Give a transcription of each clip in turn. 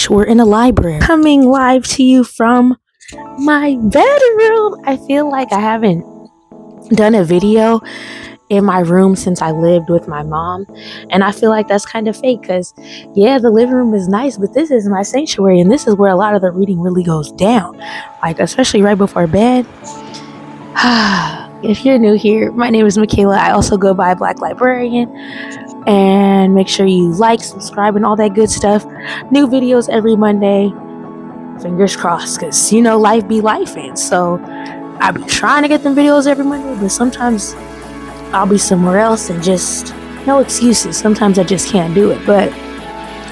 bitch, we're in a library. Coming live to you from my bedroom. I feel like I haven't done a video in my room since I lived with my mom, and I feel like that's kind of fake because yeah, the living room is nice, but this is my sanctuary, and this is where a lot of the reading really goes down, like especially right before bed. If you're new here, my name is Michaela. I also go by Black Librarian, and make sure you like, subscribe, and all that good stuff. New videos every Monday. Fingers crossed, because you know life be life, and so I be trying to get them videos every Monday, but sometimes I'll be somewhere else and just no excuses. Sometimes I just can't do it, but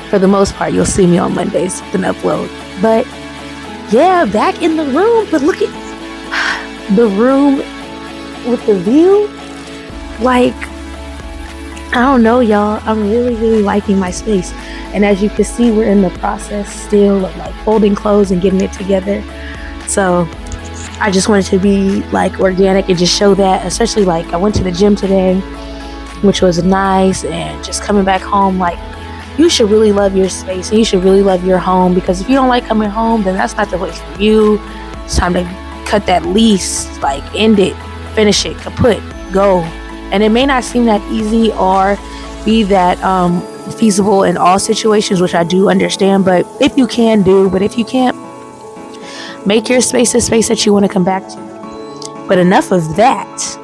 for the most part, you'll see me on Mondays with an upload. But yeah, back in the room. But look at the room with the view. Like, I don't know, y'all. I'm really liking my space. And as you can see, we're in the process still of like folding clothes and getting it together. So I just wanted to be like organic and just show that, especially like I went to the gym today, which was nice, and just coming back home, like you should really love your space and you should really love your home, because if you don't like coming home, then that's not the place for you. It's time to cut that lease, like end it, finish it, kaput, go. And it may not seem that easy or be that feasible in all situations, which I do understand, but if you can do, but if you can't, make your space a space that you want to come back to. But enough of that.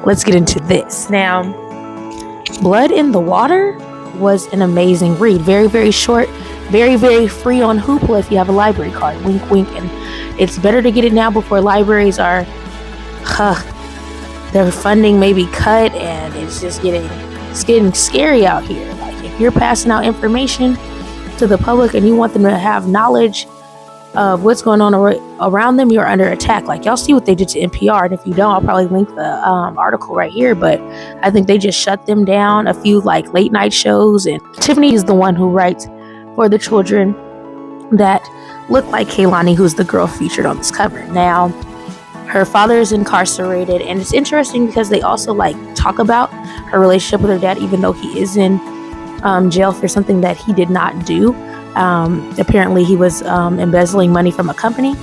Let's get into this. Now, Blood in the Water was an amazing read. Very short, very free on Hoopla if you have a library card. Wink, wink. And it's better to get it now before libraries are, their funding may be cut, and it's getting scary out here. Like if you're passing out information to the public and you want them to have knowledge of what's going on around them, you're under attack. Like y'all see what they did to NPR, and if you don't, I'll probably link the article right here, but I think they just shut them down. A few like late night shows, and Tiffany is the one who writes for the children that look like Kaylani, who's the girl featured on this cover. Now her father is incarcerated, and it's interesting because they also like talk about her relationship with her dad, even though he is in jail for something that he did not do. Apparently he was embezzling money from a company.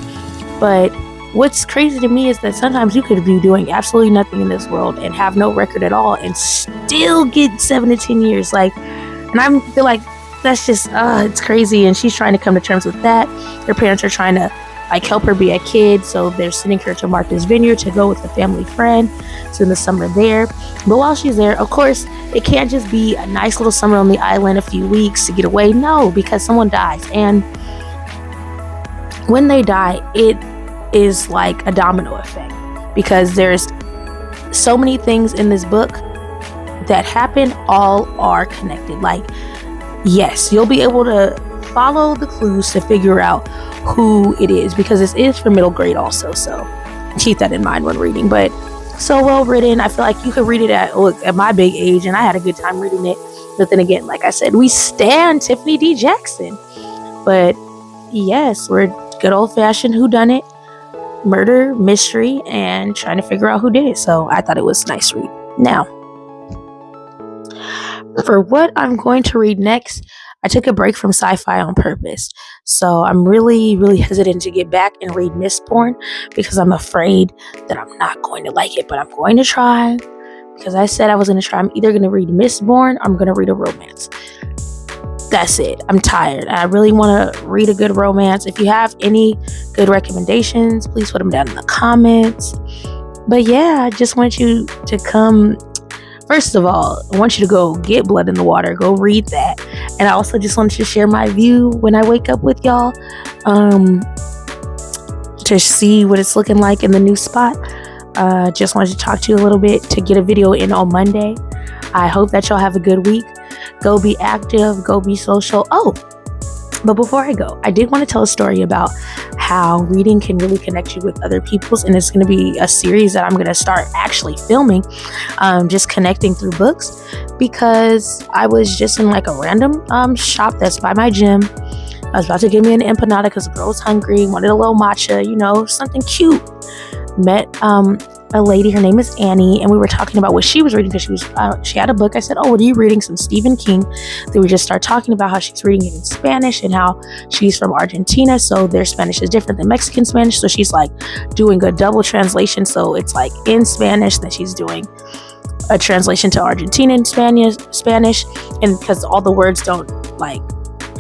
But what's crazy to me is that sometimes you could be doing absolutely nothing in this world and have no record at all and still get 7 to 10 years. Like, and I feel like that's just it's crazy. And she's trying to come to terms with that. Her parents are trying to like help her be a kid, so they're sending her to Martha's Vineyard to go with a family friend, spend the summer there. But while she's there, of course, it can't just be a nice little summer on the island, a few weeks to get away. No, because someone dies, and when they die, it is like a domino effect, because there's so many things in this book that happen, all are connected. Like, yes, you'll be able to follow the clues to figure out who it is, because this is for middle grade also, so keep that in mind when reading. But so well written. I feel like you could read it at my big age, and I had a good time reading it. But then again, like I said, we stand Tiffany D. Jackson. But yes, we're good old-fashioned whodunit, murder, mystery, and trying to figure out who did it. So I thought it was a nice read. Now, for what I'm going to read next, I took a break from sci-fi on purpose. So I'm really hesitant to get back and read Mistborn, because I'm afraid that I'm not going to like it, but I'm going to try, because I said I was going to try. I'm either going to read Mistborn or I'm going to read a romance. That's it. I'm tired. I really want to read a good romance. If you have any good recommendations, please put them down in the comments. But yeah, I just want you to come. First of all, I want you to go get Blood in the Water. Go read that. And I also just wanted to share my view when I wake up with y'all, to see what it's looking like in the new spot. Just wanted to talk to you a little bit, to get a video in on Monday. I hope that y'all have a good week. Go be active. Go be social. Oh, but before I go, I did want to tell a story about how reading can really connect you with other people's, and it's going to be a series that I'm going to start actually filming, just connecting through books, because I was just in like a random shop that's by my gym. I was about to give me an empanada because the girl was hungry, wanted a little matcha, something cute. Met a lady. Her name is Annie, and we were talking about what she was reading because she had a book. I said, "Oh, what are you reading?" Some Stephen King. Then we just start talking about how she's reading it in Spanish and how she's from Argentina, so their Spanish is different than Mexican Spanish. So she's like doing a double translation. So it's like in Spanish, then she's doing a translation to Argentinian Spanish, and because all the words don't like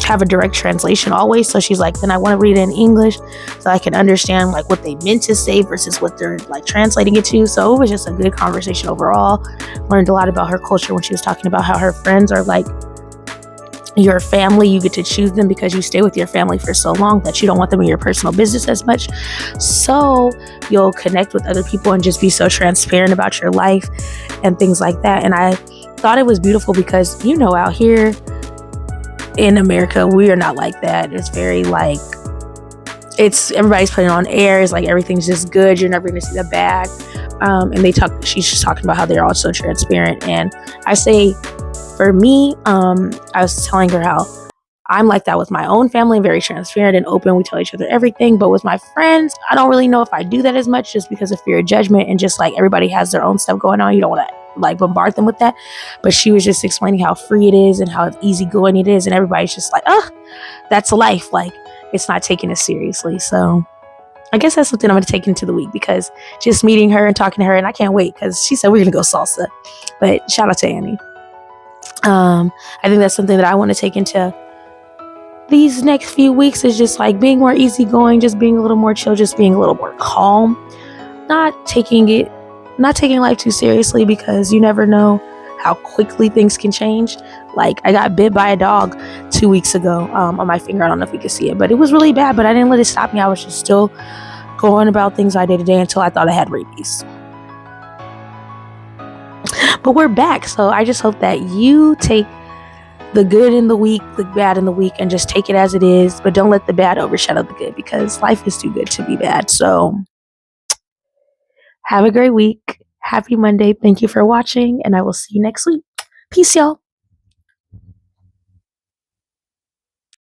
have a direct translation always, so she's like, then I want to read it in English so I can understand like what they meant to say versus what they're like translating it to. So it was just a good conversation overall. Learned a lot about her culture when she was talking about how her friends are like your family. You get to choose them because you stay with your family for so long that you don't want them in your personal business as much, so you'll connect with other people and just be so transparent about your life and things like that. And I thought it was beautiful because, you know, out here in America, we are not like that. It's very like, it's everybody's putting on airs, like everything's just good, you're never gonna see the bad. And she's just talking about how they're all so transparent. And I say, for me, I was telling her how I'm like that with my own family, very transparent and open. We tell each other everything. But with my friends, I don't really know if I do that as much, just because of fear of judgment, and just like everybody has their own stuff going on. You don't want to like bombard them with that. But she was just explaining how free it is and how easygoing it is, and everybody's just like, oh, that's life. Like, it's not taking it seriously. So I guess that's something I'm going to take into the week, because just meeting her and talking to her, and I can't wait because she said we're going to go salsa. But shout out to Annie. I think that's something that I want to take into these next few weeks, is just like being more easygoing, just being a little more chill, just being a little more calm, not taking life too seriously, because you never know how quickly things can change. Like, I got bit by a dog 2 weeks ago on my finger. I don't know if you can see it, but it was really bad, but I didn't let it stop me. I was just still going about things I day to day until I thought I had rabies. But we're back, so I just hope that you take the good in the week, the bad in the week, and just take it as it is, but don't let the bad overshadow the good, because life is too good to be bad. So have a great week. Happy Monday. Thank you for watching, and I will see you next week. Peace, y'all.